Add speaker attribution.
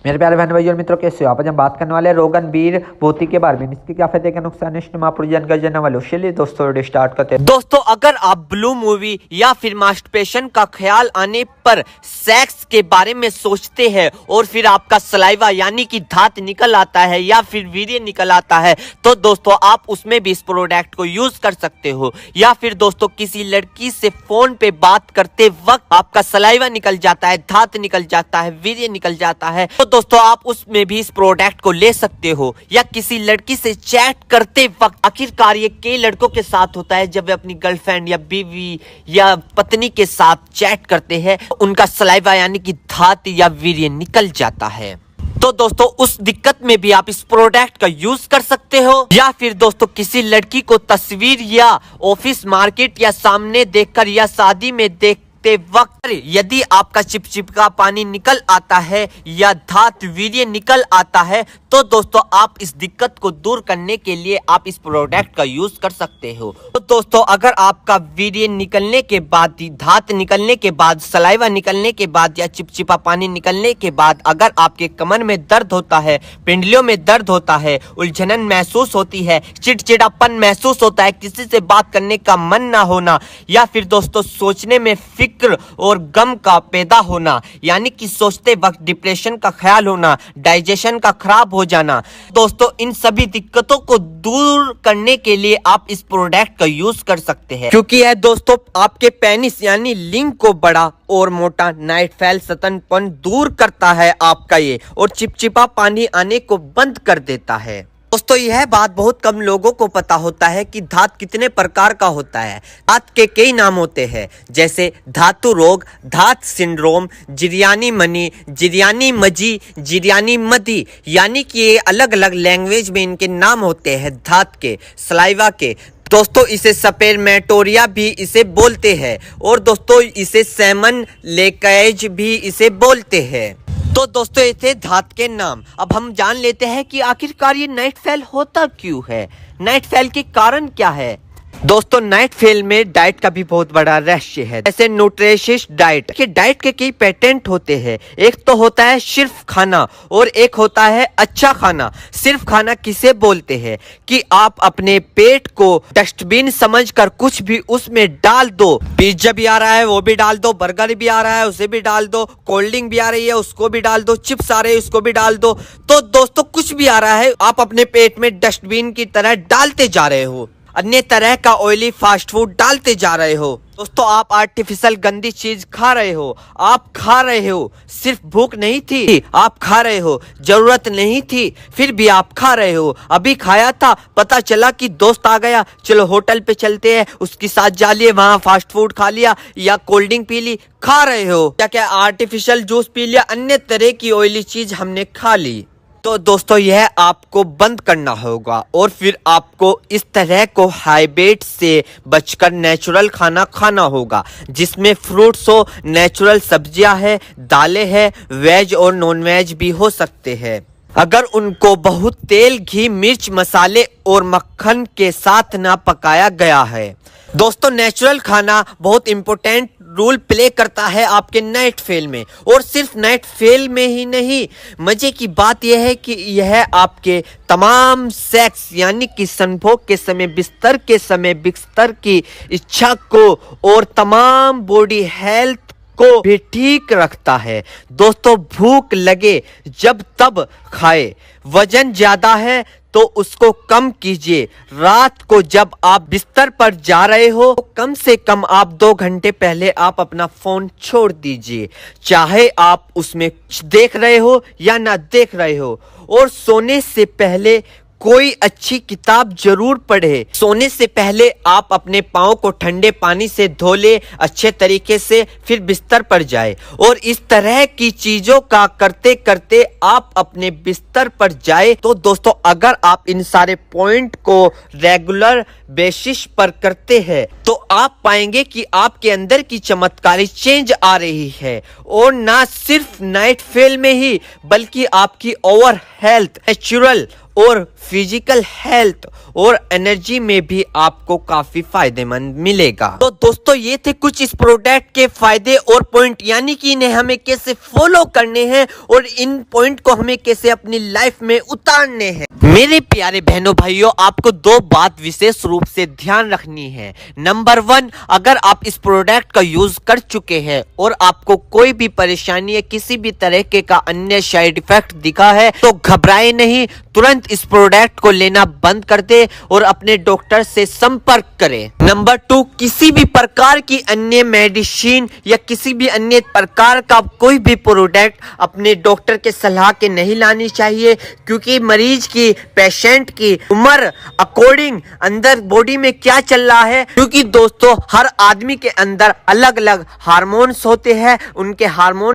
Speaker 1: मेरे प्यारे बहन भाई और मित्रों, कैसे हो आप? आज हम बात करने वाले हैं रोगन बीर भूति के बारे में। इसके क्या फायदे क्या नुकसान है, जानने वाले हो। चलिए दोस्तों वीडियो स्टार्ट करते हैं।
Speaker 2: दोस्तों, अगर आप ब्लू मूवी या फिर मास्टरबेशन का ख्याल आने पर सेक्स के बारे में सोचते हैं और फिर आपका सलाइवा यानी कि धात निकल आता है या फिर वीर्य निकल आता है, तो दोस्तों आप उसमें भी इस प्रोडक्ट को यूज कर सकते हो। या फिर दोस्तों किसी लड़की से फोन पे बात करते वक्त आपका सलाइवा निकल जाता है, धात निकल जाता है, वीर्य निकल जाता है, तो दोस्तों आप उसमें भी इस प्रोडक्ट को ले सकते हो। या किसी लड़की से चैट करते वक्त, आखिरकार ये कई लड़कों के साथ होता है, जब वे अपनी गर्लफ्रेंड या बीवी या पत्नी के साथ चैट करते हैं उनका सलाइवा यानी कि धात या वीर्य निकल जाता है। तो दोस्तों उस दिक्कत में भी आप इस प्रोडक्ट का यूज कर सकते हो। या फिर दोस्तों किसी लड़की को तस्वीर या ऑफिस मार्केट या सामने देखकर या शादी में देखते वक्त यदि आपका चिपचिपका पानी निकल आता है या धात वीर्य निकल आता है, तो दोस्तों आप इस दिक्कत को दूर करने के लिए आप इस प्रोडक्ट का यूज कर सकते हो। तो दोस्तों अगर आपका वीर्य निकलने के बाद, धात निकलने के बाद, सलाइवा निकलने के बाद या चिपचिपा पानी निकलने के बाद अगर आपके कमर में दर्द होता है, पिंडलियों में दर्द होता है, उलझन महसूस होती है, चिड़चिड़ापन महसूस होता है, किसी से बात करने का मन ना होना, या फिर दोस्तों सोचने में फिक्र और गम का पैदा होना यानी कि सोचते वक्त डिप्रेशन का ख्याल होना, डाइजेशन का खराब हो जाना, दोस्तों इन सभी दिक्कतों को दूर करने के लिए आप इस प्रोडक्ट का यूज कर सकते हैं। क्योंकि यह दोस्तों आपके पेनिस यानी लिंग को बड़ा और मोटा, नाइट फैल, सतनपन दूर करता है आपका ये, और चिपचिपा पानी आने को बंद कर देता है। दोस्तों यह बात बहुत कम लोगों को पता होता है कि धात कितने प्रकार का होता है। धात के कई नाम होते हैं, जैसे धातु रोग, धात सिंड्रोम, जिरयानी मनी, जिरयानी मजी, जिरयानी मदी, यानी कि ये अलग अलग लैंग्वेज में इनके नाम होते हैं धात के, सलाइवा के। दोस्तों इसे सपेरमेटोरिया भी इसे बोलते हैं, और दोस्तों इसे सेमन लेकेज भी इसे बोलते हैं। तो दोस्तों ये थे धात के नाम। अब हम जान लेते हैं कि आखिरकार ये नाइट फेल होता क्यों है, नाइट फेल के कारण क्या है। दोस्तों नाइट फेल में डाइट का भी बहुत बड़ा रहस्य है, जैसे न्यूट्रिशियस डाइट के डाइट के कई पेटेंट होते हैं। एक तो होता है सिर्फ खाना और एक होता है अच्छा खाना। सिर्फ खाना किसे बोलते हैं कि आप अपने पेट को डस्टबिन समझकर कुछ भी उसमें डाल दो। पिज्जा भी आ रहा है वो भी डाल दो, बर्गर भी आ रहा है उसे भी डाल दो, कोल्ड ड्रिंक भी आ रही है उसको भी डाल दो, चिप्स आ रहे हैं उसको भी डाल दो। तो दोस्तों कुछ भी आ रहा है आप अपने पेट में डस्टबिन की तरह डालते जा रहे हो, अन्य तरह का ऑयली फास्ट फूड डालते जा रहे हो। दोस्तों आप आर्टिफिशियल गंदी चीज खा रहे हो, आप खा रहे हो, सिर्फ भूख नहीं थी आप खा रहे हो, जरूरत नहीं थी फिर भी आप खा रहे हो। अभी खाया था, पता चला कि दोस्त आ गया, चलो होटल पे चलते हैं, उसके साथ जा लिए, वहां फास्ट फूड खा लिया या कोल्ड ड्रिंक पी ली, खा रहे हो, क्या क्या आर्टिफिशियल जूस पी लिया, अन्य तरह की ऑयली चीज हमने खा ली। तो दोस्तों यह आपको बंद करना होगा, और फिर आपको इस तरह को हाइब्रिड से बचकर नेचुरल खाना खाना होगा, जिसमें फ्रूट्स हो, नेचुरल सब्जियां है, दालें है, वेज और नॉन वेज भी हो सकते हैं। अगर उनको बहुत तेल, घी, मिर्च, मसाले और मक्खन के साथ ना पकाया गया है। दोस्तों नेचुरल खाना बहुत इंपॉर्टेंट रोल प्ले करता है आपके नाइट फेल में, और सिर्फ नाइट फेल में ही नहीं, मजे की बात यह है कि यह आपके तमाम सेक्स यानी कि संभोग के समय, बिस्तर के समय, बिस्तर की इच्छा को और तमाम बॉडी हेल्थ को भी ठीक रखता है। दोस्तों भूख लगे जब तब खाए, वजन ज्यादा है तो उसको कम कीजिए। रात को जब आप बिस्तर पर जा रहे हो तो कम से कम आप 2 घंटे पहले आप अपना फोन छोड़ दीजिए, चाहे आप उसमें कुछ देख रहे हो या ना देख रहे हो। और सोने से पहले कोई अच्छी किताब जरूर पढ़े। सोने से पहले आप अपने पाँव को ठंडे पानी से धो ले अच्छे तरीके से, फिर बिस्तर पर जाए, और इस तरह की चीजों का करते करते आप अपने बिस्तर पर जाए। तो दोस्तों अगर आप इन सारे पॉइंट को रेगुलर बेसिस पर करते हैं तो आप पाएंगे कि आपके अंदर की चमत्कारी चेंज आ रही है, और ना सिर्फ नाइट फेल में ही बल्कि आपकी ओवर हेल्थ, नेचुरल और फिजिकल हेल्थ और एनर्जी में भी आपको काफी फायदेमंद मिलेगा। तो दोस्तों ये थे कुछ इस प्रोडक्ट के फायदे और पॉइंट, यानी कि इन्हें हमें कैसे फॉलो करने हैं और इन पॉइंट को हमें कैसे अपनी लाइफ में उतारने हैं। मेरे प्यारे बहनों भाइयों, आपको दो बात विशेष रूप से ध्यान रखनी है। नंबर 1, अगर आप इस प्रोडक्ट का यूज कर चुके हैं और आपको कोई भी परेशानी या किसी भी तरह के का अन्य साइड इफेक्ट दिखा है तो घबराए नहीं, तुरंत इस प्रोडक्ट को लेना बंद कर दे और अपने डॉक्टर से संपर्क करें। नंबर 2, किसी भी प्रकार की अन्य मेडिसिन या किसी भी अन्य प्रकार का कोई भी प्रोडक्ट अपने डॉक्टर के सलाह के नहीं लानी चाहिए, क्योंकि मरीज की, पेशेंट की उम्र अकॉर्डिंग अंदर बॉडी में क्या चल रहा है, क्योंकि दोस्तों हर आदमी के अंदर अलग अलग हार्मोन्स होते हैं, उनके हार्मोन